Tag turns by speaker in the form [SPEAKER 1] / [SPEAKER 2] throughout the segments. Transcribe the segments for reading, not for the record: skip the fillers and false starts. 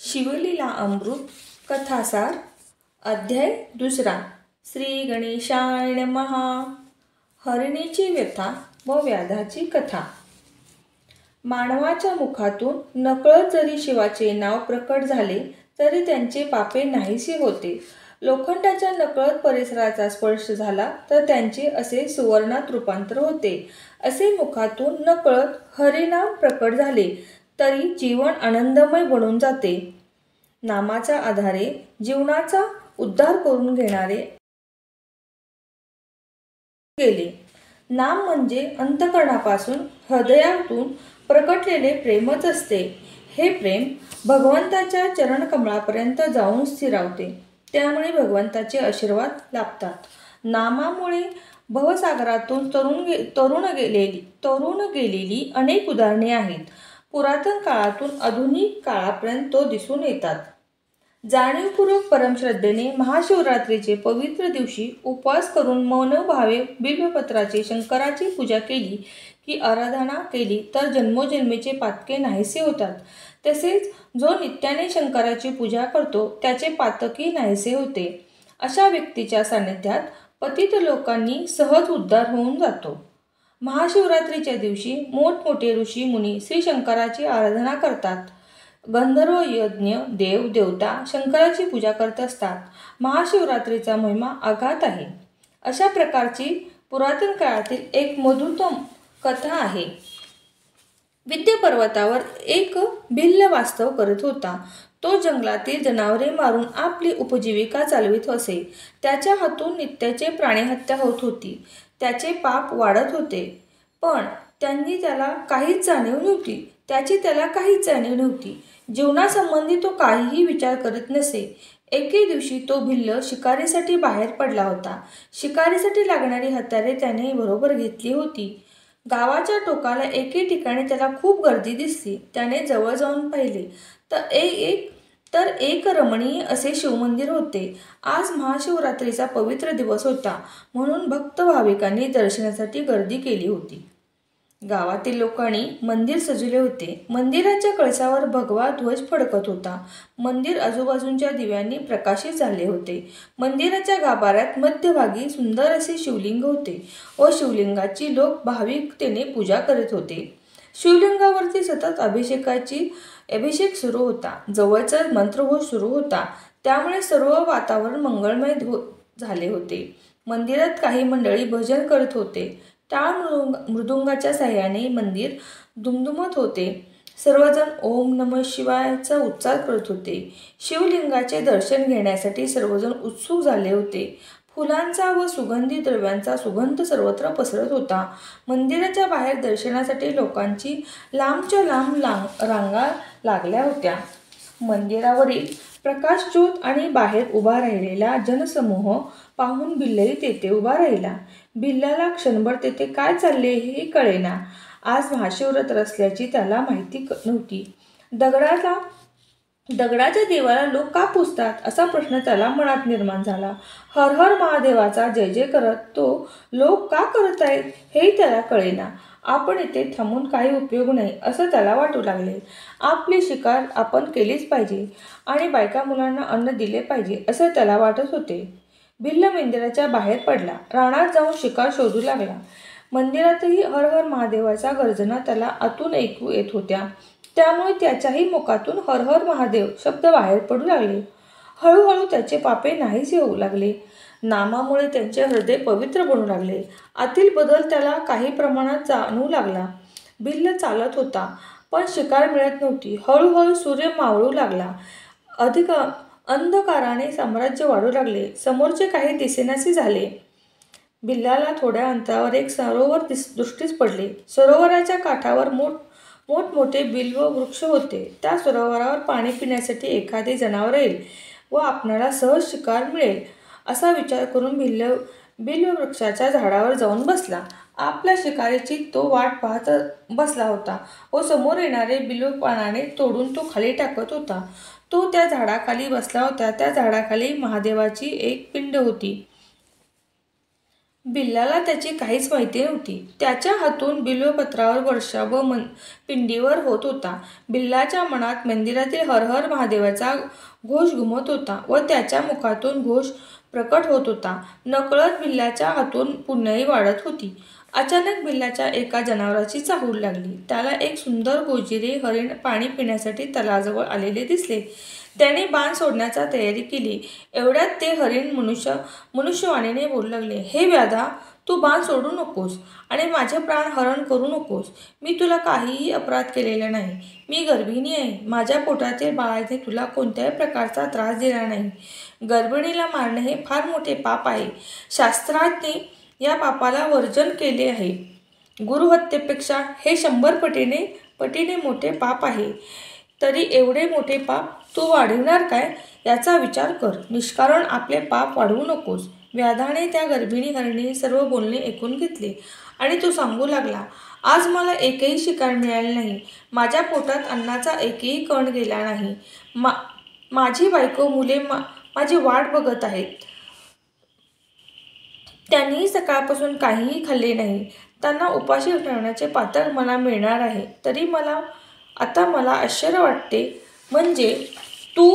[SPEAKER 1] शिवलीला अमृत कथासार अध्याय 2 श्री गणेशाय नमः। हरिणीची व्यथा व व्याधाची कथा। मानवाच्या मुखातून नकळत जरी शिवाचे नाव प्रकट झाले तरी त्यांचे पापे नाहीसे होते। लोखंडाच्या नकळत परिसराचा स्पर्श झाला तर त्यांचे असे सुवर्णात रूपांतर होते। असे मुखातून नकळत हरिनाम प्रकट झाले तरी जीवन आनंदमय बनून जाते। नामाच्या आधारे जीवनाचा उद्धार करून घेणारे गेले। नाम म्हणजे अंतःकरणापासून हृदयातून प्रकटलेले प्रेमच असते। हे प्रेम भगवंताच्या चरणकमळापर्यंत जाऊन स्थिरावते, त्यामुळे भगवंताचे आशीर्वाद लाभतात। नामामुळे भवसागरातून तरुण गेलेली अनेक उदाहरणे आहेत। पुरातन काळातून आधुनिक काळापर्यंत तो दिसून येतात। जाणीवपूर्वक परमश्रद्धेने महाशिवरात्रीचे पवित्र दिवशी उपवास करून मनोभावे बिल्वपत्राची शंकराची पूजा केली की आराधना केली तर जन्मोजन्मीचे पातके नाहीसे होतात। तसेच जो नित्याने शंकराची पूजा करतो त्याचे पातकही नाहीसे होते। अशा व्यक्तीच्या सान्निध्यात पतित लोकांनी सहज उद्धार होऊन जातो। महाशिवरात्रीच्या दिवशी मोठमोठे ऋषी मुनी श्री शंकराची आराधना करतात। गंधर्व यज्ञ देव देवता शंकराची पूजा करत असतात। महाशिवरात्रीचा महिमा अगाध आहे। अशा प्रकारची पुरातन काळातील एक मधुतम कथा आहे। विंध्य पर्वतावर एक भिल्ल वास्तव करत होता। तो जंगलातील जनावरे मारून आपली उपजीविका चालवित असे। त्याच्या हातून नित्याचे प्राणीहत्या होत होती। त्याचे पाप वाढत होते, पण त्याला काहीच जाणीव नव्हती। जीवनासंबंधी तो काहीही विचार करीत नसे। एके दिवशी तो भिल्ल शिकारीसाठी बाहेर पडला होता। शिकारीसाठी लागणारी हत्यारे त्याने बरोबर घेतली होती। गावाच्या टोकाला एके ठिकाणी त्याला खूप गर्दी दिसली। त्याने जवळ जाऊन पाहिले तर एक रमणीय असे शिवमंदिर होते। आज महाशिवरात्रीचा पवित्र दिवस होता, म्हणून भक्त भाविकांनी दर्शनासाठी गर्दी केली होती। गावातील लोकांनी मंदिर सजवले होते। मंदिराच्या कळसावर भगवा ध्वज फडकत होता। मंदिर आजूबाजूच्या दिव्यांनी प्रकाशित झाले होते। मंदिराच्या गाभाऱ्यात मध्यभागी सुंदर असे शिवलिंग होते व शिवलिंगाची लोक भाविकतेने पूजा करीत होते। शिवलिंगावरती सतत अभिषेक सुरू होता। जवळच मंत्रघोष सुरू होता, त्यामुळे सर्व वातावरण मंगळमय झाले होते। मंदिरात काही मंडळी भजन करत होते। टाळ मृदुंगाच्या साह्याने मंदिर दुमदुमत होते। सर्वजण ओम नमः शिवायचा उच्चार करत होते। शिवलिंगाचे दर्शन घेण्यासाठी सर्वजण उत्सुक झाले होते। फुलांचा व सुगंधी द्रव्यांचा सुगंध सर्वत्र पसरत होता। मंदिराच्या बाहेर दर्शनासाठी लोकांची लांबच्या लांब रांगा लागल्या होत्या। मंदिरावरील प्रकाशज्योत आणि बाहेर उभा राहिलेला जनसमूह पाहून भिल्लही तेथे उभा राहिला। भिल्लाला क्षणभर तेथे काय चालले हे कळेना। आज महाशिवरात्र असल्याची त्याला माहिती नव्हती। दगडाच्या देवाला लोक का पुजतात असा प्रश्न त्याला मनात निर्माण झाला। हर हर महादेवाचा जय जय करत तो लोक का करत आहेत हेही त्याला कळेना। आपण इथे थांबून काही उपयोग नाही असं त्याला वाटू लागले। आपली शिकार आपण केलीच पाहिजे आणि बायका मुलांना अन्न दिले पाहिजे असं त्याला वाटत होते। भिल्ल मंदिराच्या बाहेर पडला। रानात जाऊन शिकार शोधू लागला। मंदिरातही हर हर महादेवाचा गर्जना त्याला आतून ऐकू येत होत्या, त्यामुळे त्याच्याही मुखातून हर हर महादेव शब्द बाहेर पडू लागले। हळूहळू त्याचे पापे नाहीसे होऊ लागले। नामामुळे त्यांचे हृदय पवित्र बनू लागले। आतील बदल त्याला काही प्रमाणात जाणवू लागला। भिल्ल चालत होता, पण शिकार मिळत नव्हती। हळूहळू सूर्य मावळू लागला। अंधकाराने साम्राज्य वाढू लागले। समोरचे काही दिसेनासे झाले। भिल्लाला थोड्या अंतरावर एक सरोवर दृष्टीस पडले। सरोवराच्या काठावर मोठमोठे बिल्व वृक्ष होते। त्या सरोवरावर पाणी पिण्यासाठी एखादे जनावर येईल व आपणाला सहज शिकार मिळेल असा विचार करून बिल्व वृक्षाच्या झाडावर जाऊन बसला। आपल्या शिकारीची तो वाट पाहत बसला होता व समोर येणारे बिल्व पानाने तोडून तो खाली टाकत होता। तो त्या झाडाखाली बसला होता। त्या झाडाखाली महादेवाची एक पिंड होती। बिल्लाला त्याची काहीच माहिती नव्हती. त्याच्या हातून बिल्वपत्रावर वर्षा व पिंडीवर होत होता. बिल्लाच्या मनात मंदिरातील हर हर महादेवाचा घोष घुमत होता व त्याच्या मुखातून घोष प्रकट होत होता. नकळत बिल्लाच्या हातून पुण्याई वाढत होती. अचानक बिल्लाच्या एका जनावराची चाहूल लागली. त्याला एक सुंदर गोजिरे हरिण पाणी पिण्यासाठी तलावाजवळ आलेले दिसले. त्याने बाण सोडण्याचा तयारी केली. एवढ्यात ते हरिण मनुष्यवाणीने बोलू लागले, हे व्याधा, तू बाण सोडू नकोस आणि माझे प्राण हरण करू नकोस. मी तुला काहीही अपराध केलेला नाही. मी गर्भिणी आहे. माझ्या पोटातील बाळाने तुला कोणत्याही प्रकारचा त्रास दिला नाही. गर्भिणीला मारणे हे फार मोठे पाप आहे. शास्त्राने या पापाला वर्जन केले आहे. गुरुहत्येपेक्षा हे 100 पटीने मोठे पाप आहे. तरी एवढे मोठे पाप तू वाढविणार काय याचा विचार कर. निष्कारण आपले पाप वाढवू नकोस. व्याधाने त्या गर्भिणी हरिणीने सर्व बोलणे ऐकून घेतले आणि तो सांगू लागला, आज मला एकही शिकार मिळाले नाही. माझ्या पोटात अन्नाचा एकही कण गेला नाही. माझी बायको मुले माझी वाट बघत आहेत. त्यांनी सकाळपासून काहीही खाल्ले नाही. त्यांना उपाशी ठेवण्याचे पातळ मला मिळणार आहे. तरी आता मला आश्चर्य वाटते, म्हणजे तू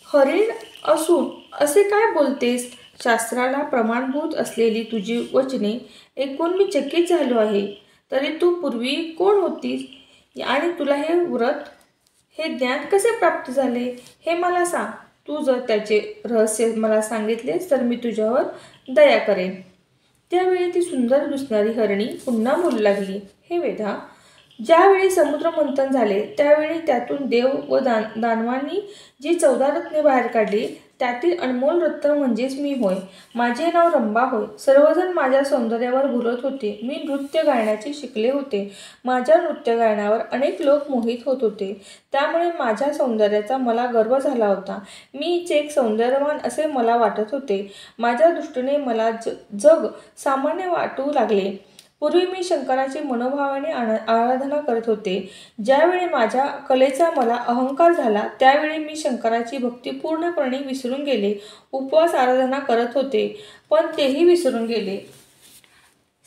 [SPEAKER 1] हरिण असून असे काय बोलतेस? शास्त्राला प्रमाणभूत असलेली तुझी वचने ऐकून मी चकित झालो आहे. तरी तू पूर्वी कोण होतीस आणि तुला हे व्रत, हे ज्ञान कसे प्राप्त झाले हे मला सांग. तू जर त्याचे रहस्य मला सांगितलेस तर मी तुझ्यावर दया करेन. त्यावेळी ती सुंदर दिसणारी हरणी पुन्हा बोलू लागली, हे वेदा, ज्यावेळी समुद्र मंथन झाले त्यावेळी त्यातून देव व दानवांनी जी 14 रत्ने बाहेर काढली त्यातील अनमोल रत्न म्हणजेच मी होय. माझे नाव रंभा होय. सर्वजण माझ्या सौंदर्यावर भुलत होते. मी नृत्य गायनाचे शिकले होते. माझ्या नृत्य गायनावर अनेक लोक मोहित होत होते. त्यामुळे माझ्या सौंदर्याचा मला गर्व झाला होता. मीच एक सौंदर्यवान असे मला वाटत होते. माझ्या दृष्टीने मला जग सामान्य वाटू लागले. पूर्वी मी शंकराची मनोभावाने आराधना करत होते. ज्यावेळी माझ्या कलेचा मला अहंकार झाला त्यावेळी मी शंकराची भक्ती पूर्णपणे विसरून गेले. उपवास आराधना करत होते, पण तेही विसरून गेले.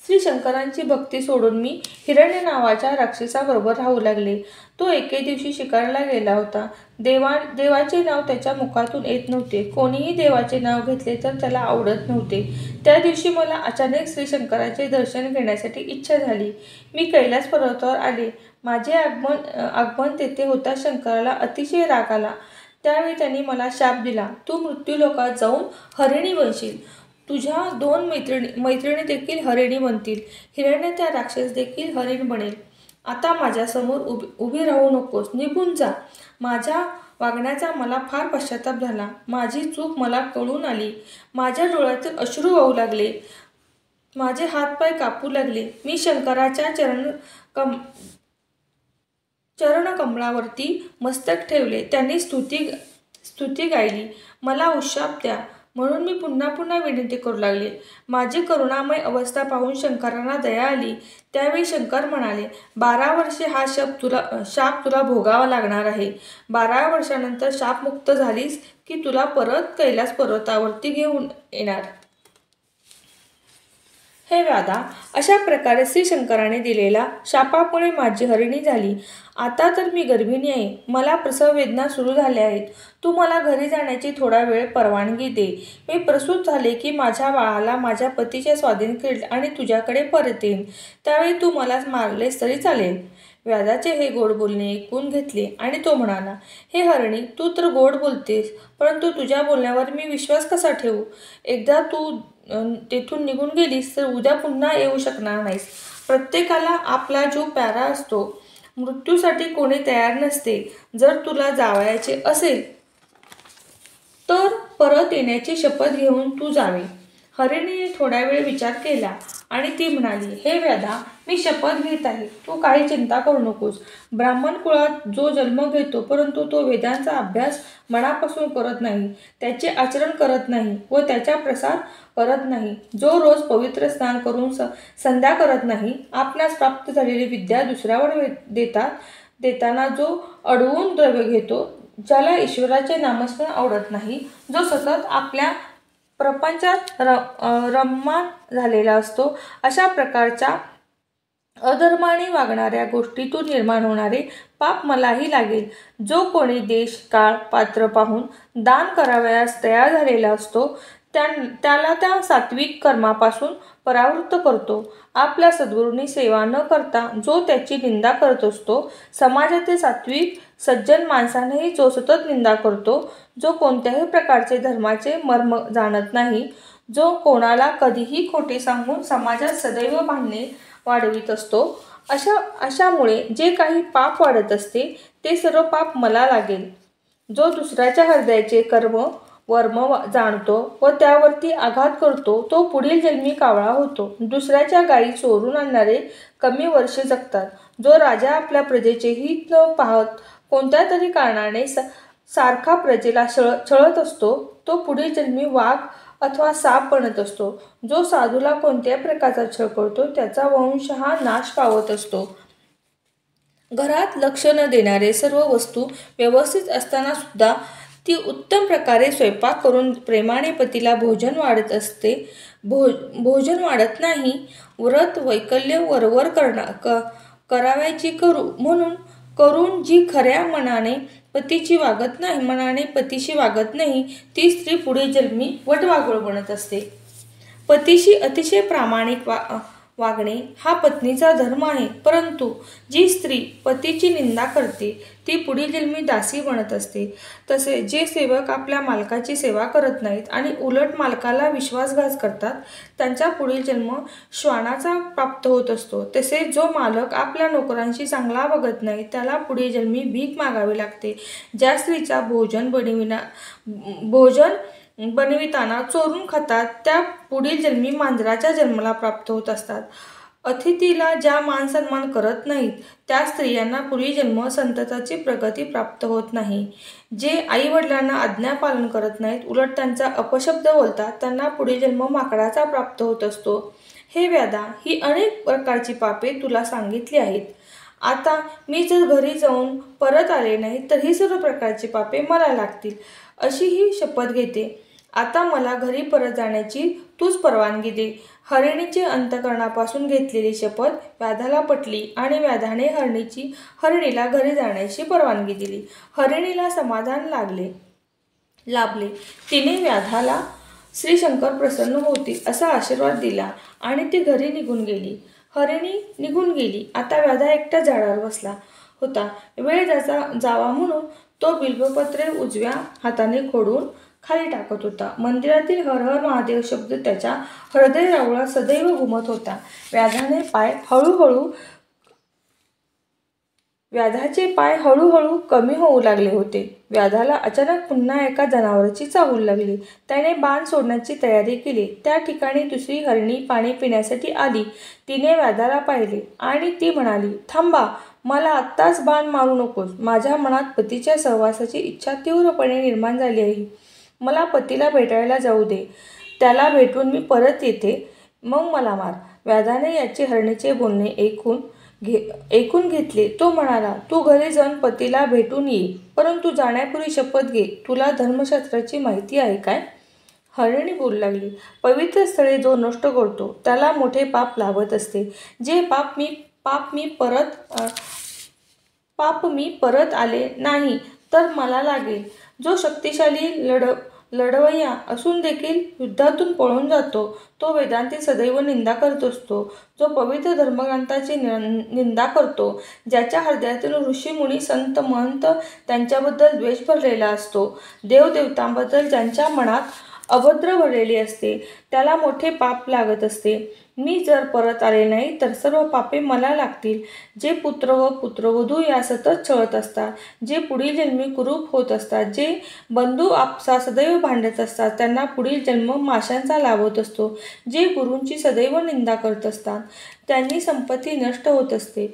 [SPEAKER 1] श्री शंकरांची भक्ती सोडून मी हिरण्य नावाच्या राक्षसाबरोबर राहू लागले. तो एके दिवशी शिकारीला गेला होता. देवाचे नाव त्याच्या मुखातून येत नव्हते. कोणीही देवाचे नाव घेतले तर त्याला आवडत नव्हते. त्या दिवशी मला अचानक श्री शंकराचे दर्शन घेण्यासाठी इच्छा झाली. मी कैलास पर्वतावर आले. माझे आगमन तेथे होता शंकराला अतिशय राग आला. त्यावेळी त्यांनी मला शाप दिला, तू मृत्यूलोकात जाऊन हरिणी बनशील. तुझ्या 2 मैत्रिणी देखील हरिणी बनतील. हिरण्य त्या राक्षस देखील हरिण बनेल. आता माझ्यासमोर उभी राहू नकोस, निघून जा. माझ्या वागण्याचा मला फार पश्चाताप झाला. माझी चूक मला कळून आली. माझ्या डोळ्यातून अश्रू वाहू लागले. माझे हातपाय कापू लागले. मी शंकराच्या चरणकमळावरती मस्तक ठेवले. त्यांनी स्तुती गायली. मला उशाप द्या म्हणून मी पुन्हा विनंती करू लागले. माझी करुणामय अवस्था पाहून शंकरांना दया आली. त्यावेळी शंकर म्हणाले, 12 वर्षे हा शाप तुला भोगावा लागणार आहे. 12 वर्षानंतर शापमुक्त झालीस की तुला परत कैलास पर्वतावरती घेऊन येणार. हे व्याधा, अशा प्रकारे श्री शंकराने दिलेल्या शापामुळे माझी हरिणी झाली. आता तर मी गर्भिणी आहे. मला प्रसव वेदना सुरू झाल्या आहेत. तू मला घरी जाण्याची थोडा वेळ परवानगी दे. मी प्रसूत झाले की माझ्या बाळाला माझ्या पतीच्या स्वाधीन करेल आणि तुझ्याकडे परत येईन. त्यावेळी तू मला मारलेस तरी चालेल. व्याधाचे हे गोड बोलणे ऐकून घेतले आणि तो म्हणाला, हे हरणी, तू तर गोड बोलतेस, परंतु तुझ्या बोलण्यावर मी विश्वास कसा ठेवू? एकदा तू तेथून निघून गेलीस तर उद्या पुन्हा येऊ शकणार नाहीस. प्रत्येकाला आपला जीव प्यारा असतो. मृत्यूसाठी कोणी तयार नसते. जर तुला जावायचे असेल तर परत येण्याची शपथ घेऊन तू जावे. हरिणीने थोडा वेळ विचार केला आणि ती म्हणाली, हे व्याधा, मी शपथ घेत आहे. तू काही चिंता करू नकोस. ब्राह्मण कुळात जो जन्म घेतो परंतु तो वेदांचा अभ्यास मनापासून करत नाही, त्याचे आचरण करत नाही व त्याचा प्रसार करत नाही, जो रोज पवित्र स्नान करून संध्या करत नाही, आपणास प्राप्त झालेली विद्या दुसऱ्यावर देताना जो अडवून द्रव्य घेतो, ज्याला ईश्वराचे नामस्मरण आवडत नाही, जो सतत आपल्या प्रपंचात रममाण झालेला असतो. अशा प्रकारच्या अधर्माने वागणाऱ्या गोष्टीतून निर्माण होणारे पाप मलाही लागेल. जो कोणी देश काळ पात्र पाहून दान करावयास तयार झालेला असतो त्याला त्या सात्विक कर्मापासून परावृत्त करतो. आपल्या सद्गुरूंनी सेवा न करता जो त्याची निंदा करत असतो, समाजातील सात्विक सज्जन माणसानेही जो सतत निंदा करतो, जो कोणत्याही प्रकारचे धर्माचे मर्म जाणत नाही, जो कोणाला कधीही खोटे सांगून समाजात सदैव भांडणे वाढवित असतो, अशामुळे जे काही पाप वाढत असते ते सर्व पाप मला लागेल. जो दुसऱ्याच्या हृदयाचे वर्म जाणतो व त्यावरती आघात करतो तो पुढील जन्मी कावळा होतो. दुसऱ्याच्या गायी चोरून आणणारे कमी वर्षे जगतात. जो राजा आपल्या प्रजेचे हित न पाहत कोणत्या तरी कारणाने सारखा प्रजेला छळत असतो, तो पुढील जन्मी वाघ अथवा साप बनत असतो. जो साधूला कोणत्याही प्रकारचा छळ करतो त्याचा वंश हा नाश पावत असतो. घरात लक्ष न देणारे सर्व वस्तू व्यवस्थित असताना सुद्धा ती उत्तम प्रकारे स्वयंपाक करून प्रेमाने पतीला भोजन वाढत असते. भोजन वाढत नाही. व्रत वैकल्य वरवर करावयाची म्हणून करून जी खऱ्या मनाने पतीशी वागत नाही ती स्त्री पुढे जन्मी वटवाघूळ बनत असते. पतीशी अतिशय प्रामाणिक वागणे हा पत्नीचा धर्म आहे. परंतु जी स्त्री पतीची निंदा करते ती पुढील जन्मी दासी बनत असते. तसे जे सेवक आपल्या मालकाची सेवा करत नाहीत आणि उलट मालकाला विश्वासघात करतात त्यांचा पुढील जन्म श्वानाचा प्राप्त होत असतो. तसेच जो मालक आपल्या नोकरांशी चांगला वागत नाही त्याला पुढील जन्मी भीक मागावी लागते. ज्या स्त्रीचा भोजन बनविताना चोरून खातात त्या पुढील जन्मी मांजराच्या जन्माला प्राप्त होत असतात. अतिथीला ज्या मान सन्मान करत नाहीत त्या स्त्रियांना पुढील जन्म संतताची प्रगती प्राप्त होत नाही. जे आई वडिलांना आज्ञा पालन करत नाहीत उलट त्यांचा अपशब्द बोलतात त्यांना पुढील जन्म माकडाचा प्राप्त होत असतो. हे व्याधा, ही अनेक प्रकारची पापे तुला सांगितली आहेत. आता मी जर घरी जाऊन परत आले नाही तर ही सर्व प्रकारची पापे मला लागतील अशी ही शपथ घेते. आता मला घरी परत जाण्याची तूच परवानगी दे. हरिणीचे अंतःकरणापासून घेतलेली शपथ व्याधाला पटली आणि व्याधाने हरिणीला घरी जाण्याची परवानगी दिली. हरिणीला समाधान लाभले. तिने व्याधाला श्री शंकर प्रसन्न होतील असा आशीर्वाद दिला आणि ती घरी निघून गेली. हरिणी निघून गेली. आता व्याधा एकटा झाडावर बसला होता. वेळ जावा म्हणून तो बिल्वपत्रे उजव्या हाताने खोडून खाली टाकत होता. मंदिरातील हर हर महादेव शब्द त्याच्या हृदय रावळात सदैव घुमत होता. व्याधाचे पाय हळूहळू कमी होऊ लागले होते. व्याधाला अचानक पुन्हा एका जनावराची चाहूल लागली. त्याने बाण सोडण्याची तयारी केली. त्या ठिकाणी दुसरी हरिणी पाणी पिण्यासाठी आली. तिने व्याधाला पाहिले आणि ती म्हणाली, थांबा, मला आत्ताच बाण मारू नकोस. माझ्या मनात पतीच्या सहवासाची इच्छा तीव्रपणे निर्माण झाली आहे. मला पतीला भेटायला जाऊ दे. त्याला भेटून मी परत येते, मग मला मार. व्याधाने याचे हरणीचे बोलणे ऐकून घेतले. तो म्हणाला, तू घरी जाऊन पतीला भेटून ये, परंतु जाण्यापूर्वी शपथ घे. तुला धर्मशास्त्राची माहिती आहे काय? हरिणी बोलू लागली, पवित्र स्थळे जो नष्ट करतो त्याला मोठे पाप लाभत असते. जे पाप मी परत आले नाही तर मला लागेल. जो शक्तिशाली लढवय्या असून देखील युद्धातून पळून जातो तो वेदांती सदैव निंदा करत असतो. जो पवित्र धर्मग्रंथाची निंदा करतो, ज्याच्या हृदयातून ऋषी मुनी संत महंत त्यांच्याबद्दल द्वेष भरलेला असतो, देवदेवतांबद्दल ज्यांच्या मनात अभद्र भरलेली असते, त्याला मोठे पाप लागत असते. मी जर परत आले नाही तर सर्व पापे मला लागतील. जे पुत्र व पुत्रवधू या सतत छळत असतात, जे पुढील जन्मी कुरूप होत असतात, जे बंधू आपसा सदैव भांडत असतात त्यांना पुढील जन्म माशांचा लाभत असतो. जे गुरूंची सदैव निंदा करत असतात त्यांनी संपत्ती नष्ट होत असते.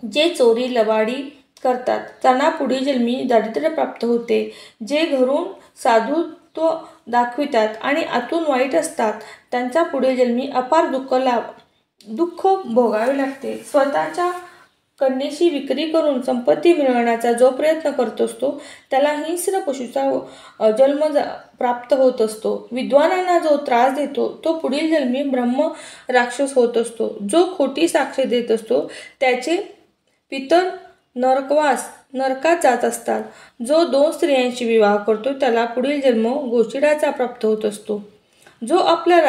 [SPEAKER 1] जे चोरी लबाडी करतात त्यांना पुढील जन्मी दारिद्र्य प्राप्त होते. जे घरून साधुत्व दाखवितात आणि आतून वाईट असतात त्यांचा पुढील जन्मी अपार दुःख भोगावे लागते. स्वतःच्या कन्येची विक्री करून संपत्ती मिळवण्याचा जो प्रयत्न करत असतो त्याला हिंस्र पशूचा जन्म प्राप्त होत असतो. विद्वानांना जो त्रास देतो तो पुढील जन्मी ब्रह्म राक्षस होत असतो. जो खोटी साक्ष देत असतो त्याचे पितर नरकात जात असतात. जो 2 स्त्रियांशी विवाह करतो त्याला पुढील जन्म गोचिडाचा प्राप्त होत असतो. जो आपल्या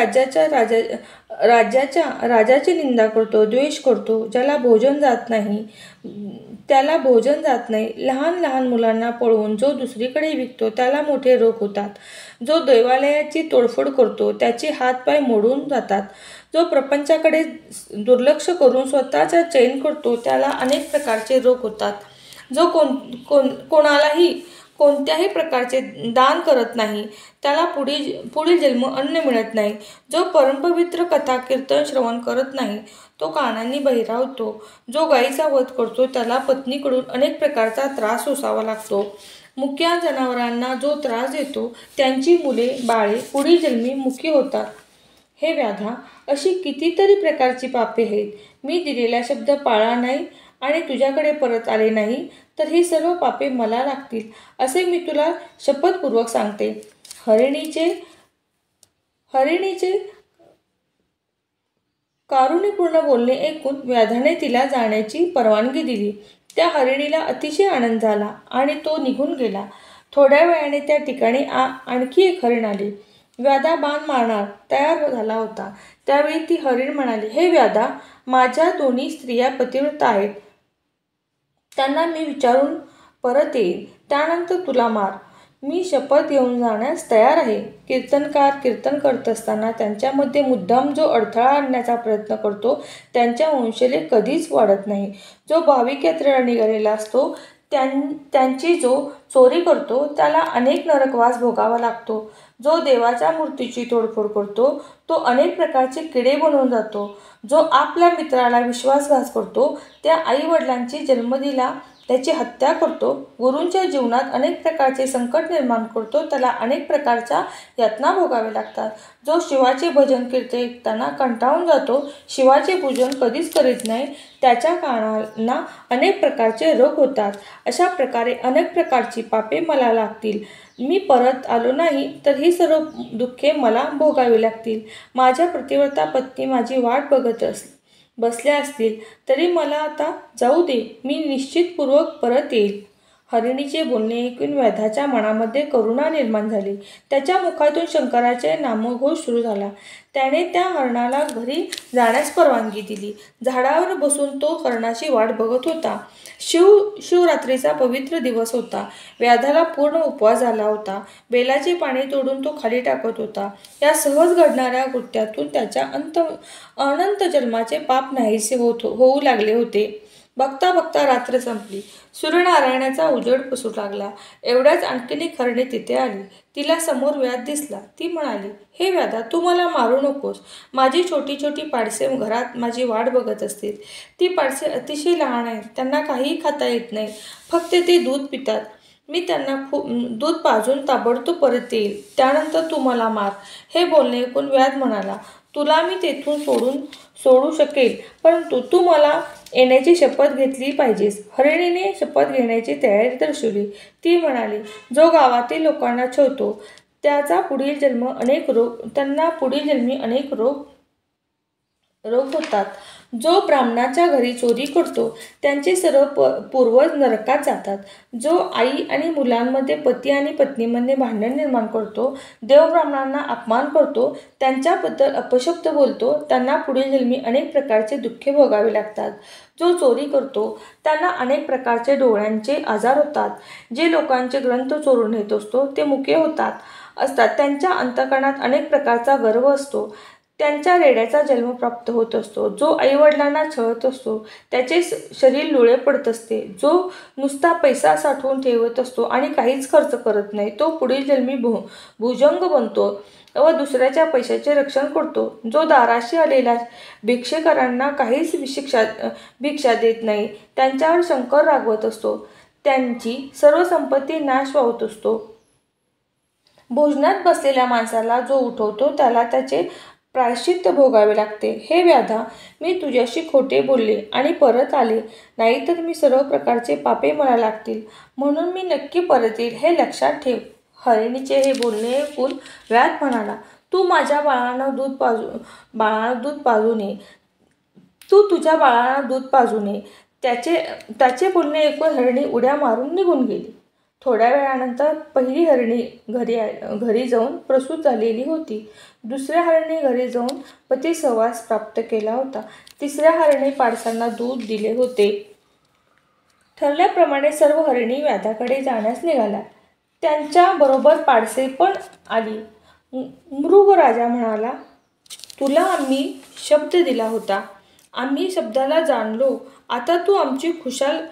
[SPEAKER 1] राजाची निंदा करतो, द्वेष करतो, त्याला भोजन जात नाही. लहान लहान मुलांना पळवून जो दुसरीकडे विकतो त्याला मोठे रोग होतात. जो देवालयाची तोडफोड करतो त्याचे हातपाय मोडून जातात. जो प्रपंचाकडे दुर्लक्ष करून स्वतःचा चैन करतो त्याला अनेक प्रकारचे रोग होतात. जो कोणालाही कोणत्याही प्रकारचे दान करत नाही त्याला पुढील जन्म अन्न मिळत नाही. जो परमपवित्र कथा कीर्तन श्रवण करत नाही तो कानांनी बहिरा होतो. जो गायीचा वध करतो त्याला पत्नीकडून अनेक प्रकारचा त्रास सोसावा लागतो. मुक्या जनावरांना जो त्रास देतो त्यांची मुले बाळे पुढील जन्मी मुकी होतात. हे व्याधा, अशी कितीतरी प्रकारची पापे आहेत. मी दिलेला शब्द पाळला नाही आणि तुझ्याकडे परत आले नाही तर ही सर्व पापे मला लागतील असे मी तुला शपथपूर्वक सांगते. हरिणीचे कारुणीपूर्ण बोलणे ऐकून व्याधाने तिला जाण्याची परवानगी दिली. त्या हरिणीला अतिशय आनंद झाला आणि तो निघून गेला. थोड्या वेळाने त्या ठिकाणी आणखी एक हरिण आली. व्याधा बाण मारणार तयार झाला होता. त्यावेळी ती हरिण म्हणाली, हे व्याधा, माझ्या 2 स्त्रिया पतिव्रता आहेत. त्यांना मी विचारून परत येईन, त्यानंतर तुला मार. मी शपथ घेऊन जाण्यास तयार आहे. कीर्तनकार कीर्तन करत असताना त्यांच्यामध्ये मुद्दाम जो अडथळा आणण्याचा प्रयत्न करतो त्यांच्या वंशले कधीच वाढत नाही. जो भाविक यात्रेला निघालेला असतो त्यांची जो चोरी करतो त्याला अनेक नरकवास भोगावा लागतो. जो देवाच्या मूर्तीची तोडफोड करतो तो अनेक प्रकारचे किडे बनवून जातो. जो आपल्या मित्राला विश्वासघात करतो, त्या आई वडिलांची जन्मदिला त्याची हत्या करतो, गुरूंच्या जीवनात अनेक प्रकारचे संकट निर्माण करतो त्याला अनेक प्रकारच्या यातना भोगावे लागतात. जो शिवाचे भजन कीर्तन ऐकताना कंटाळून जातो, शिवाचे पूजन कधीच करीत नाही, त्याच्या कानांना अनेक प्रकारचे रोग होतात. अशा प्रकारे अनेक प्रकारची पापे मला लागतील. मी परत आलो नाही तर ही सर्व दुःखे मला भोगावी लागतील. माझ्या पतिव्रता पत्नी माझी वाट बघत बसल्या असतील तरी मला आता जाऊ दे, मी निश्चितपूर्वक परत येईल. हरिणीचे बोलणे ऐकून व्याधाच्या मनामध्ये करुणा निर्माण झाली. त्याच्या मुखातून शंकराचे नामघोष सुरू झाला. त्याने त्या हरणाला घरी जाण्यास परवानगी दिली. झाडावर बसून तो हरणाची वाट बघत होता. शिवरात्रीचा पवित्र दिवस होता. व्याधाला पूर्ण उपवास झाला होता. बेलाचे पाने तोडून तो खाली टाकत होता. या सहज घडणाऱ्या कृत्यातून त्याच्या अनंत जन्माचे पाप नाहीसे होऊ लागले होते. बघता बघता रात्र संपली. सूर्यनारायणाचा उजेड पसू लागला. एवढ्याच आणखीन एक हरणे तिथे आली. तिला समोर व्याध दिसला. ती म्हणाली, हे व्याधा, तू मला मारू नकोस. माझी छोटी छोटी पाडसे घरात माझी वाट बघत असतील. ती पाडसे अतिशय लहान आहेत. त्यांना काहीही खाता येत नाही. फक्त ते दूध पितात. मी त्यांना दूध पाजून ताबडतोब परत येईल, त्यानंतर तू मला मार. हे बोलणे ऐकून व्याध म्हणाला, तुला मी तेथून सोडू शकेल, परंतु तू मला येण्याची शपथ घेतली पाहिजेस. हरिणीने शपथ घेण्याची तयारी दर्शवली. ती म्हणाली, जो गावातील लोकांना छळतो त्यांना पुढील जन्मी अनेक रोग होतात. जो ब्राह्मणाच्या घरी चोरी करतो त्यांचे सर्व पूर्वज नरकात जातात. जो आई आणि मुलांमध्ये, पती आणि पत्नीमध्ये भांडण निर्माण करतो, देव ब्राह्मणांना अपमान करतो, त्यांच्याबद्दल अपशब्द बोलतो, त्यांना पुढील जन्मी अनेक प्रकारचे दुःखे भोगावे लागतात. जो चोरी करतो त्यांना अनेक प्रकारचे डोळ्यांचे आजार होतात. जे लोकांचे ग्रंथ चोरून नेत असतो ते मुके असतात. त्यांच्या अंतःकरणात अनेक प्रकारचा गर्व असतो. त्यांच्या रेड्याचा जन्म प्राप्त होत असतो. जो आईवडिलांना छळत असतो त्याचे शरीर लुळे पडत असते. जो नुसता पैसा साठवून ठेवत असतो आणि काहीच खर्च करत नाही तो पुढील जन्मी भुजंग बनतो व दुसऱ्याच्या पैशाचे रक्षण करतो. जो दाराशी आलेल्या भिक्षेकरांना काहीच भिक्षा देत नाही, त्यांच्यावर शंकर रागवत असतो, त्यांची सर्व संपत्ती नाश पावत असतो. भोजनात बसलेल्या माणसाला जो उठवतो त्याला त्याचे प्रायश्चित्त भोगावे लागते. हे व्याधा, मी तुझ्याशी खोटे बोलले आणि परत आले, नाहीतर मी सर्व प्रकारचे पापे मला लागतील, म्हणून मी नक्की परत येईल, हे लक्षात ठेव. हरिणीचे हे बोलणे ऐकून व्याध म्हणाला, तू माझ्या बाळाला दूध पाजू नये, तू तुझ्या बाळाला दूध पाजू नये. त्याचे बोलणे ऐकून हरिणी उड्या मारून निघून गेली. थोड्या वेळानंतर पहिली हरिणी घरी जाऊन प्रसूत झालेली होती. दुसऱ्या हरिणी घरी जाऊन पती सहवास प्राप्त केला होता. तिसऱ्या हरिणी पाडसांना दूध दिले होते. ठरल्याप्रमाणे सर्व हरिणी व्याधाकडे जाण्यास निघाल्या. त्यांच्या बरोबर पाडसे पण आली. मृगराजा म्हणाला, तुला आम्ही शब्द दिला होता, आम्ही शब्दाला जाणलो. आता तू आमची खुशाल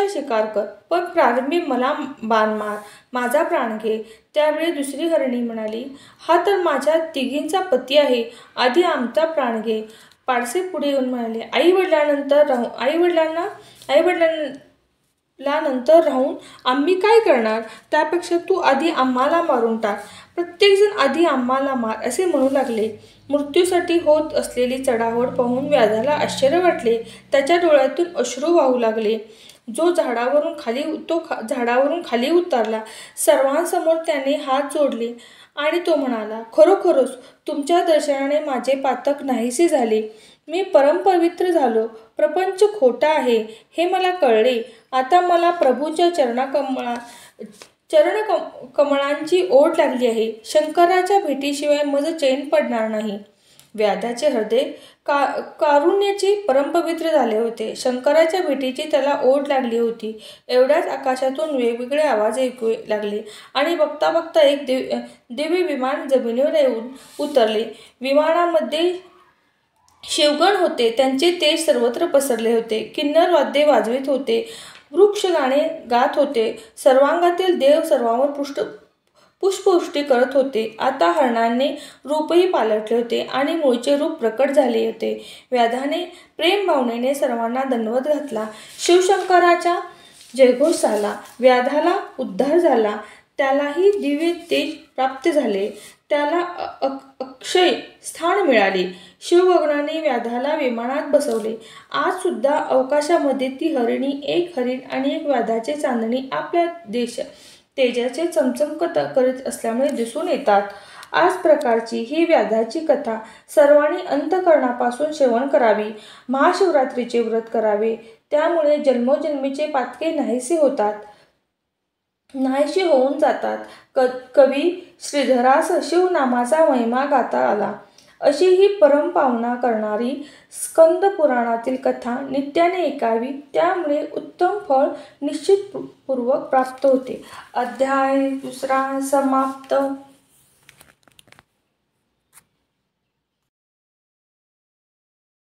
[SPEAKER 1] शिकार कर, पण प्रारंभी मला बाण मार, माझा प्राण घे. त्यावेळी दुसरी हरिणी म्हणाली, हा तर माझ्या तिघींचा पती आहे, आधी आमचा प्राण घे. पाडसे पुढे येऊन म्हणाले, आईवडिलांना नंतर राहून आम्ही काय करणार? त्यापेक्षा तू आधी आम्हाला मारून टाक. प्रत्येकजण आधी आम्हाला मार असे म्हणू लागले. मृत्यूसाठी होत असलेली चढाओढ पाहून व्याधाला आश्चर्य वाटले. त्याच्या डोळ्यातून अश्रू वाहू लागले. जो झाडावरून खाली उतरला. सर्वांसमोर त्याने हात जोडले आणि तो म्हणाला, खरोखरच तुमच्या दर्शनाने माझे पातक नाहीसे झाले. मी परमपवित्र झालो. प्रपंच खोटा आहे हे मला कळले. आता मला प्रभूच्या चरणकमळांची ओढ लागली आहे. शंकराच्या भेटीशिवाय माझं चैन पडणार नाही. व्याधाचे हृदय कारुण्याचे परमपवित्र झाले होते. शंकराच्या भेटीची त्याला ओढ लागली होती. एवढ्याच आकाशातून वेगवेगळे आवाज ऐकू लागले आणि बघता बघता एक दिव्य विमान जमिनीवर येऊन उतरले. विमानामध्ये शिवगण होते. त्यांचे तेज सर्वत्र पसरले होते. किन्नर वाद्ये वाजवित होते. वृक्ष गाणे गात होते. सर्वांगातील देव सर्वांवर पुष्पवृष्टी करत होते. आता हरणाने रूपही पालटले होते आणि मूळचे रूप प्रकट झाले होते. व्याधाने प्रेम भावनेने सर्वांना दंडवत घातला. शिवशंकराचा जयघोष झाला. व्याधाला उद्धार झाला. त्यालाही दिव्य तेज प्राप्त झाले. त्याला अक्षय स्थान मिळाले. शिवभगवानाने व्याधाला विमानात बसवले. आज सुद्धा अवकाशामध्ये ती हरिणी, एक हरिण आणि एक व्याधाचे चांदणी आपल्या तेजाचे चमचम करीत असल्यामुळे दिसून येतात. आज प्रकारची ही व्याधाची कथा सर्वांनी अंतःकरणापासून श्रवण करावी. महाशिवरात्रीचे व्रत करावे. त्यामुळे जन्मोजन्मीचे पातके नाहीसे होऊन जातात. कवी श्रीधरास शिवनामाचा महिमा गाता आला. अशी ही परमपावना करणारी स्कंद पुराणातील कथा नित्याने ऐकावी. त्यामुळे उत्तम फळ निश्चितपूर्वक प्राप्त होते. अध्याय 2 समाप्त.